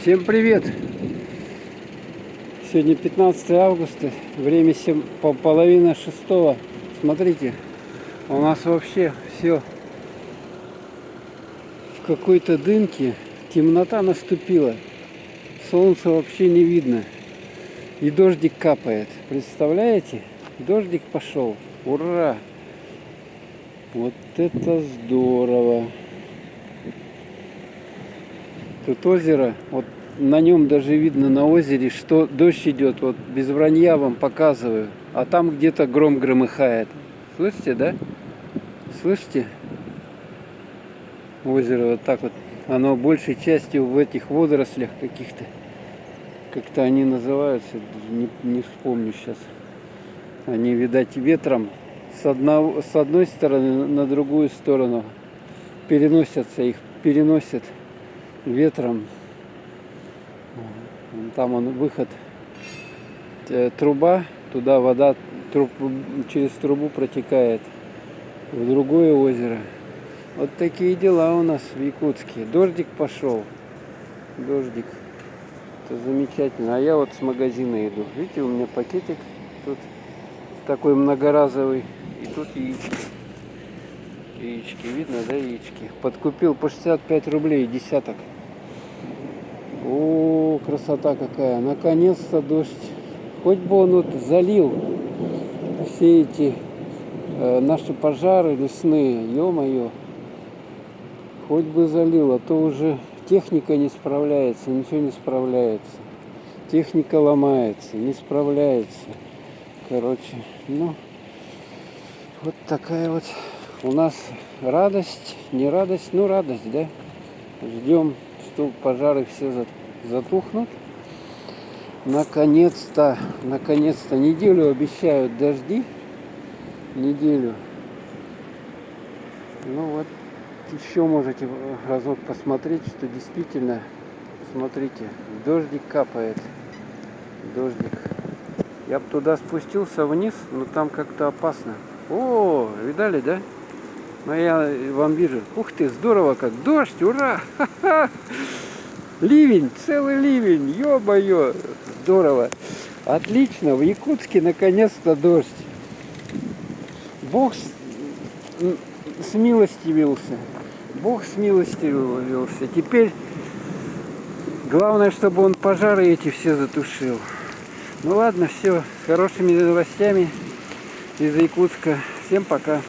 Всем привет! Сегодня 15 августа, время половина шестого. Смотрите, у нас вообще все в какой-то дымке, темнота наступила, солнца вообще не видно и дождик капает. Представляете? Дождик пошел. Ура! Вот это здорово! Тут озеро, вот на нем даже видно на озере, что дождь идет, вот без вранья вам показываю. А там где-то гром громыхает. Слышите, да? Слышите? Озеро вот так вот, оно большей частью в этих водорослях каких-то. Как-то они называются, не вспомню сейчас. Они, видать, ветром с одной стороны на другую сторону переносятся, их переносят ветром. Там он выход, труба, туда вода через трубу протекает в другое озеро. Вот такие дела у нас в Якутске. Дождик пошел, дождик, это замечательно. А я вот с магазина иду, видите, у меня пакетик тут такой многоразовый, и тут яички, видно, да, яички. Подкупил по 65 рублей десяток. О, красота какая! Наконец-то дождь. Хоть бы он вот залил все эти наши пожары лесные, ё-моё. Хоть бы залил, а то уже техника не справляется, ничего не справляется. Техника ломается, не справляется. Короче, ну, вот такая вот у нас радость, не радость, ну радость, да? Ждем, что пожары все затухнут. Наконец-то, неделю обещают дожди. Неделю. Ну вот, еще можете разок посмотреть, что действительно, смотрите, дождик капает. Дождик. Я бы туда спустился вниз, но там как-то опасно. О, видали, да? Но я вам вижу. Ух ты, здорово как. Дождь, ура! Ха-ха! Ливень, целый ливень, ё-моё, здорово. Отлично, в Якутске наконец-то дождь. Бог смилостивился. Бог смилостивился. Теперь главное, чтобы он пожары эти все затушил. Ну ладно, все, с хорошими новостями из Якутска. Всем пока.